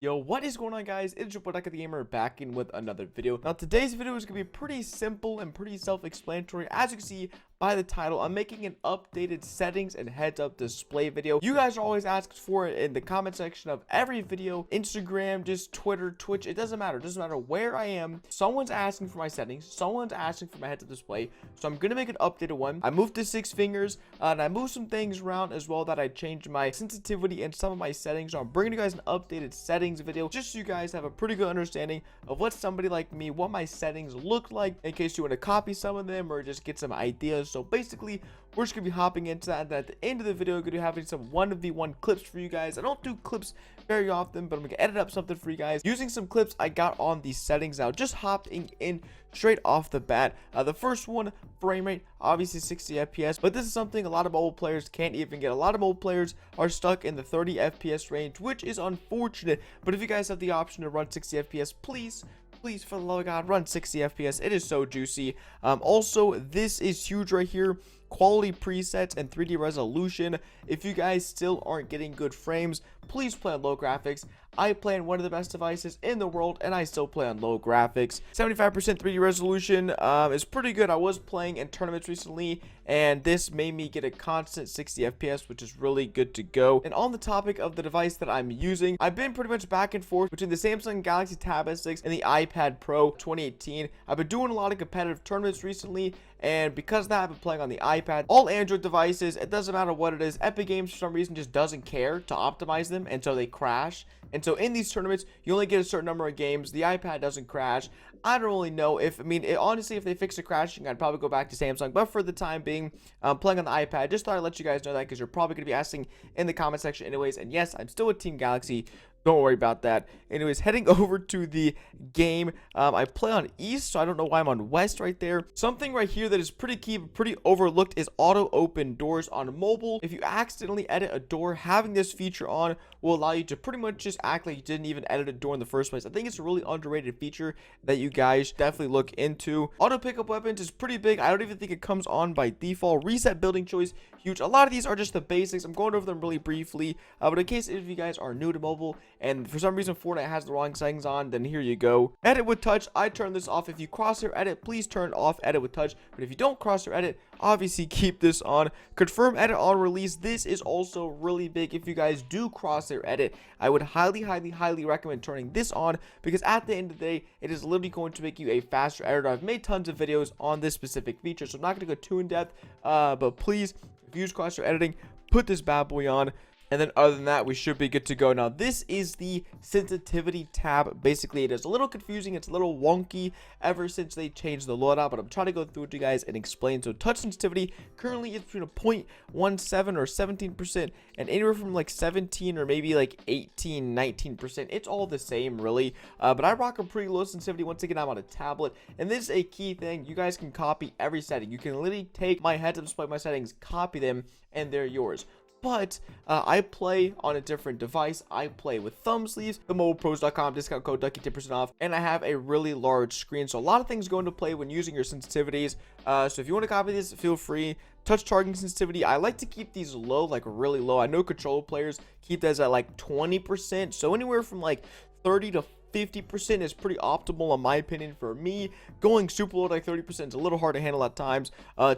Yo, what is going on, guys? It's your boy DuckyTheGamer back in with another video. Now, today's video is going to be pretty simple and pretty self-explanatory. As you can see by the title, I'm making an updated settings and heads-up display video. You guys are always asking for it in the comment section of every video, Instagram, just Twitter, Twitch. It doesn't matter. It doesn't matter where I am. Someone's asking for my settings. Someone's asking for my heads-up display. So I'm going to make an updated one. I moved to 6 fingers, and I moved some things around as well that I changed my sensitivity and some of my settings. So I'm bringing you guys an updated settings video just so you guys have a pretty good understanding of what somebody like me, what my settings look like, in case you want to copy some of them or just get some ideas. So basically, we're just gonna be hopping into that, and at the end of the video, I'm gonna be having some 1v1 clips for you guys. I don't do clips very often, but I'm gonna edit up something for you guys using some clips I got on these settings. Now, just hopping in straight off the bat, the first one, frame rate, obviously 60 FPS, but this is something a lot of mobile players can't even get. A lot of mobile players are stuck in the 30 FPS range, which is unfortunate. But if you guys have the option to run 60 FPS, please, for the love of God, run 60 FPS. It is so juicy. Also, this is huge right here. Quality presets and 3D resolution. If you guys still aren't getting good frames, please play on low graphics. I play on one of the best devices in the world, and I still play on low graphics. 75% 3D resolution is pretty good. I was playing in tournaments recently, and this made me get a constant 60 FPS, which is really good to go. And on the topic of the device that I'm using, I've been pretty much back and forth between the Samsung Galaxy Tab S6 and the iPad Pro 2018. I've been doing a lot of competitive tournaments recently, and because of that, I've been playing on the iPad. All Android devices, it doesn't matter what it is. Epic Games, for some reason, just doesn't care to optimize them, and so they crash. And so in these tournaments, you only get a certain number of games. The iPad doesn't crash. I don't really know if, honestly, if they fix the crashing, I'd probably go back to Samsung. But for the time being, I'm playing on the iPad. Just thought I'd let you guys know that, because you're probably going to be asking in the comment section anyways. And yes, I'm still with Team Galaxy. Don't worry about that. Anyways, heading over to the game, I play on East, so I don't know why I'm on West right there. Something right here that is pretty key, pretty overlooked, is auto open doors on mobile. If you accidentally edit a door, having this feature on will allow you to pretty much just act like you didn't even edit a door in the first place. I think it's a really underrated feature that you guys definitely look into. Auto pickup weapons is pretty big. I don't even think it comes on by default. Reset building choice, huge. A lot of these are just the basics. I'm going over them really briefly, but in case if you guys are new to mobile and for some reason Fortnite has the wrong settings on, then here you go. Edit with touch, I turn this off. If you crosshair edit, please turn off edit with touch. But if you don't crosshair edit, obviously keep this on. Confirm edit on release. This is also really big. If you guys do crosshair edit, I would highly recommend turning this on, because at the end of the day, it is literally going to make you a faster editor. I've made tons of videos on this specific feature, so I'm not going to go too in depth, but please, if you use crosshair editing, put this bad boy on. And then other than that, we should be good to go. Now, this is the sensitivity tab. Basically, it is a little confusing. It's a little wonky ever since they changed the loadout, but I'm trying to go through it to you guys and explain. So touch sensitivity currently is between a 0.17 or 17% and anywhere from like 17 or maybe like 18, 19%. It's all the same, really. But I rock a pretty low sensitivity. Once again, I'm on a tablet, and this is a key thing. You guys can copy every setting. You can literally take my heads-up display, my settings, copy them, and they're yours. But I play on a different device. I play with thumb sleeves, the mobilepros.com discount code Ducky 10% off, and I have a really large screen. So a lot of things go into play when using your sensitivities. So if you want to copy this, feel free. Touch targeting sensitivity, I like to keep these low, like really low. I know controller players keep those at like 20%. So anywhere from like 30 to 50% is pretty optimal in my opinion. For me, going super low like 30% is a little hard to handle at times.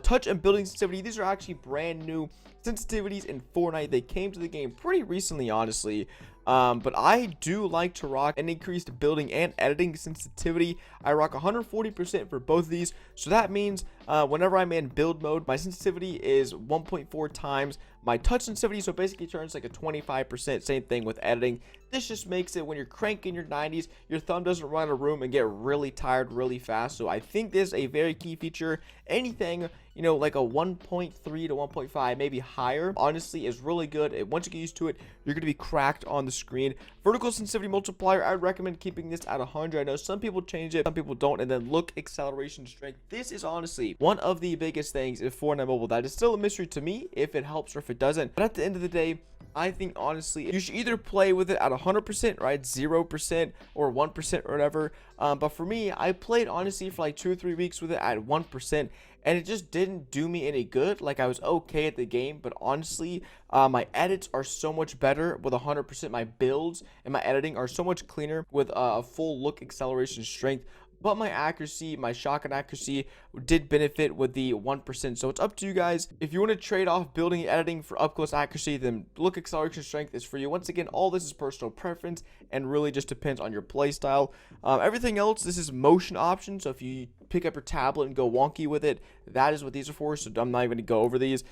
Touch and building sensitivity, these are actually brand new sensitivities in Fortnite. They came to the game pretty recently, honestly. But I do like to rock an increased building and editing sensitivity. I rock 140% for both of these. So that means whenever I'm in build mode, my sensitivity is 1.4 times my touch sensitivity. So basically turns like a 25%. Same thing with editing. This just makes it when you're cranking your 90s, your thumb doesn't run a room and get really tired really fast. So I think this is a very key feature. Anything, you know, like a 1.3 to 1.5, maybe higher, honestly is really good. And once you get used to it, you're going to be cracked on the screen. Vertical sensitivity multiplier, I recommend keeping this at 100. I know some people change it, some people don't. And then look acceleration strength. This is honestly one of the biggest things in Fortnite Mobile that is still a mystery to me if it helps or if it doesn't. But at the end of the day, I think honestly you should either play with it at 100%, right, 0% or 1% or whatever. But for me, I played honestly for like 2 or 3 weeks with it at 1%, and it just didn't do me any good. Like, I was okay at the game, but honestly, my edits are so much better with 100%. My builds and my editing are so much cleaner with a full look, acceleration, strength. But my accuracy, my shotgun accuracy did benefit with the 1%. So it's up to you guys. If you want to trade off building and editing for up close accuracy, then look, acceleration, strength is for you. Once again, all this is personal preference and really just depends on your play style. Everything else, this is motion options. So if you pick up your tablet and go wonky with it, that is what these are for. So I'm not even going to go over these.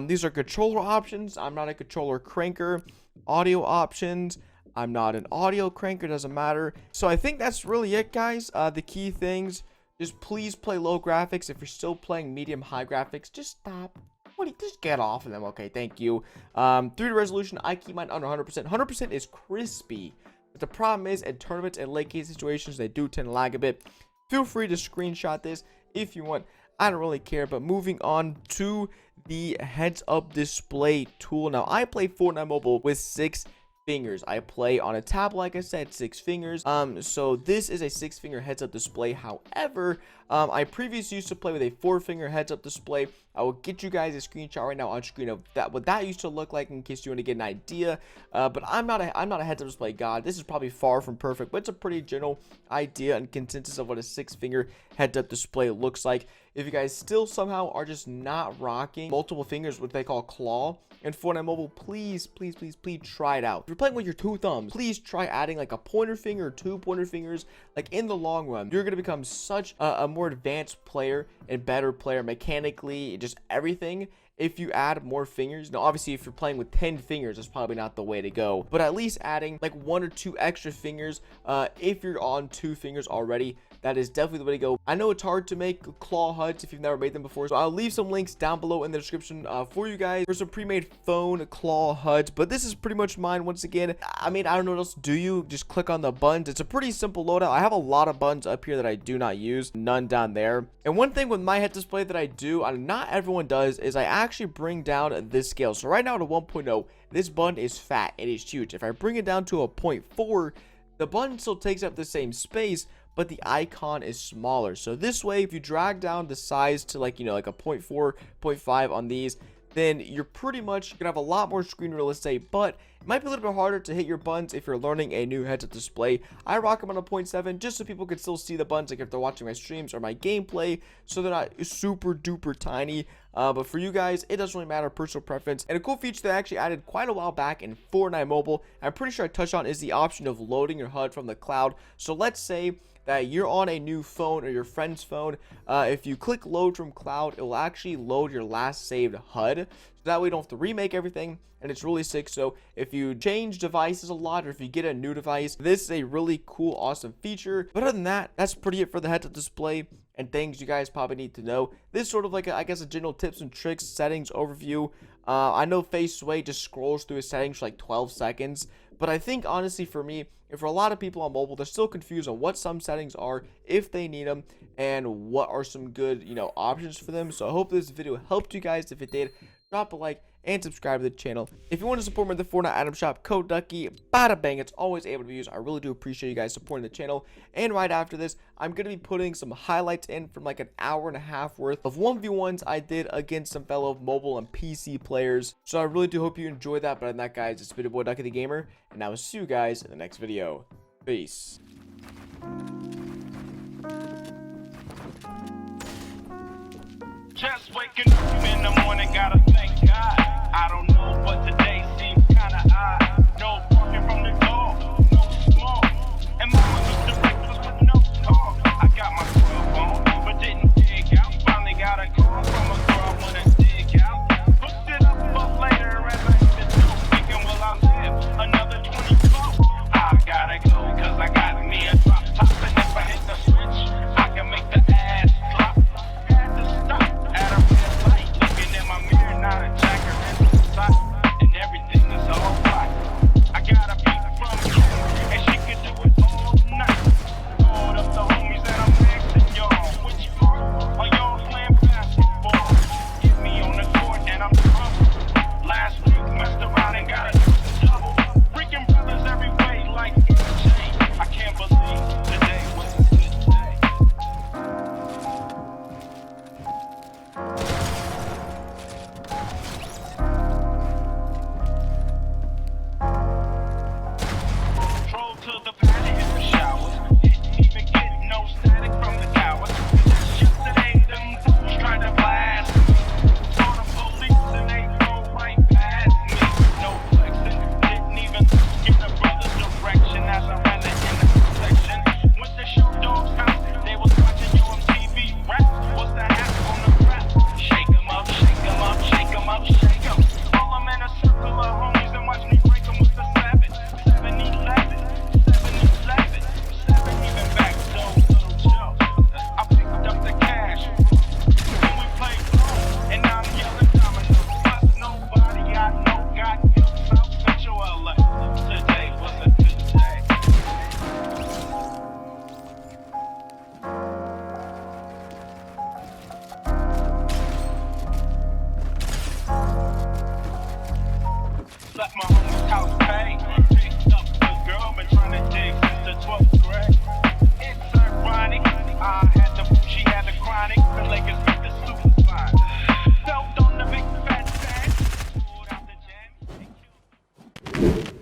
These are controller options. I'm not a controller cranker. Audio options. I'm not an audio cranker, doesn't matter. So I think that's really it, guys. The key things, just please play low graphics. If you're still playing medium high graphics, just stop. Just get off of them. Okay, thank you. 3D resolution, I keep mine under 100%. 100% is crispy, but the problem is in tournaments and late game situations, they do tend to lag a bit. Feel free to screenshot this if you want. I don't really care. But moving on to the heads up display tool. Now, I play Fortnite Mobile with 6 fingers. I play on a tab, like I said, 6 fingers. So this is a 6-finger heads-up display. However, I previously used to play with a 4-finger heads-up display. I will get you guys a screenshot right now on screen of that, what that used to look like, in case you want to get an idea. But I'm not a heads-up display god. This is probably far from perfect, but it's a pretty general idea and consensus of what a 6-finger heads-up display looks like. If you guys still somehow are just not rocking multiple fingers, what they call claw, in Fortnite Mobile, please try it out. If you're playing with your 2 thumbs, please try adding like a pointer finger or 2 pointer fingers. Like, in the long run, you're going to become such a more advanced player and better player mechanically, just everything. If you add more fingers, now obviously if you're playing with 10 fingers, that's probably not the way to go, but at least adding like 1 or 2 extra fingers, if you're on 2 fingers already, that is definitely the way to go. I know it's hard to make claw HUDs if you've never made them before, so I'll leave some links down below in the description for you guys for some pre-made phone claw HUDs. But this is pretty much mine. Once again, I mean, I don't know what else to do. You just click on the buttons. It's a pretty simple loadout. I have a lot of buttons up here that I do not use, none down there. And one thing with my head display that I do, and not everyone does, is I actually bring down this scale. So right now at a 1.0, this button is fat. It is huge. If I bring it down to a 0.4, the button still takes up the same space, but the icon is smaller. So this way, if you drag down the size to like, like a 0.4, 0.5 on these, then you're pretty much gonna have a lot more screen real estate, but it might be a little bit harder to hit your buttons if you're learning a new heads-up display. I rock them on a 0.7 just so people can still see the buttons, like if they're watching my streams or my gameplay, so they're not super duper tiny. But for you guys, it doesn't really matter, personal preference. And a cool feature that I actually added quite a while back in Fortnite Mobile, I'm pretty sure I touched on, is the option of loading your HUD from the cloud. So let's say that you're on a new phone or your friend's phone. If you click load from cloud, it will actually load your last saved HUD. So that way you don't have to remake everything, and it's really sick. So if you change devices a lot, or if you get a new device, this is a really cool, awesome feature. But other than that, that's pretty it for the heads-up display and things you guys probably need to know. This is sort of like I guess a general tips and tricks settings overview. I know Face Sway just scrolls through his settings for like 12 seconds, but I think honestly for me, and for a lot of people on mobile, they're still confused on what some settings are, if they need them, and what are some good, options for them. So I hope this video helped you guys. If it did, drop a like and subscribe to the channel. If you want to support me in the Fortnite item shop, code Ducky, bada bang, it's always able to be used. I really do appreciate you guys supporting the channel. And right after this, I'm going to be putting some highlights in from like an hour-and-a-half worth of 1v1s I did against some fellow mobile and PC players. So I really do hope you enjoyed that. But other than that, guys, it's been your boy DuckyTheGamer, and I will see you guys in the next video. Peace. Just waking up in the morning, gotta thank God. I don't know, but today seems kinda odd. No parking from the door, no smoke. And mama took the breakfast with no talk. I got my grub on, but didn't dig out. Finally got a call from a girl when I dig out. Hooked it up later as I hit the door. Thinking, will I live another 24? I gotta go, cause I got me a drop top. And if I hit the switch, I can make the ass drop. Had to stop. Not a jacker in the side, and everything is alright. I video.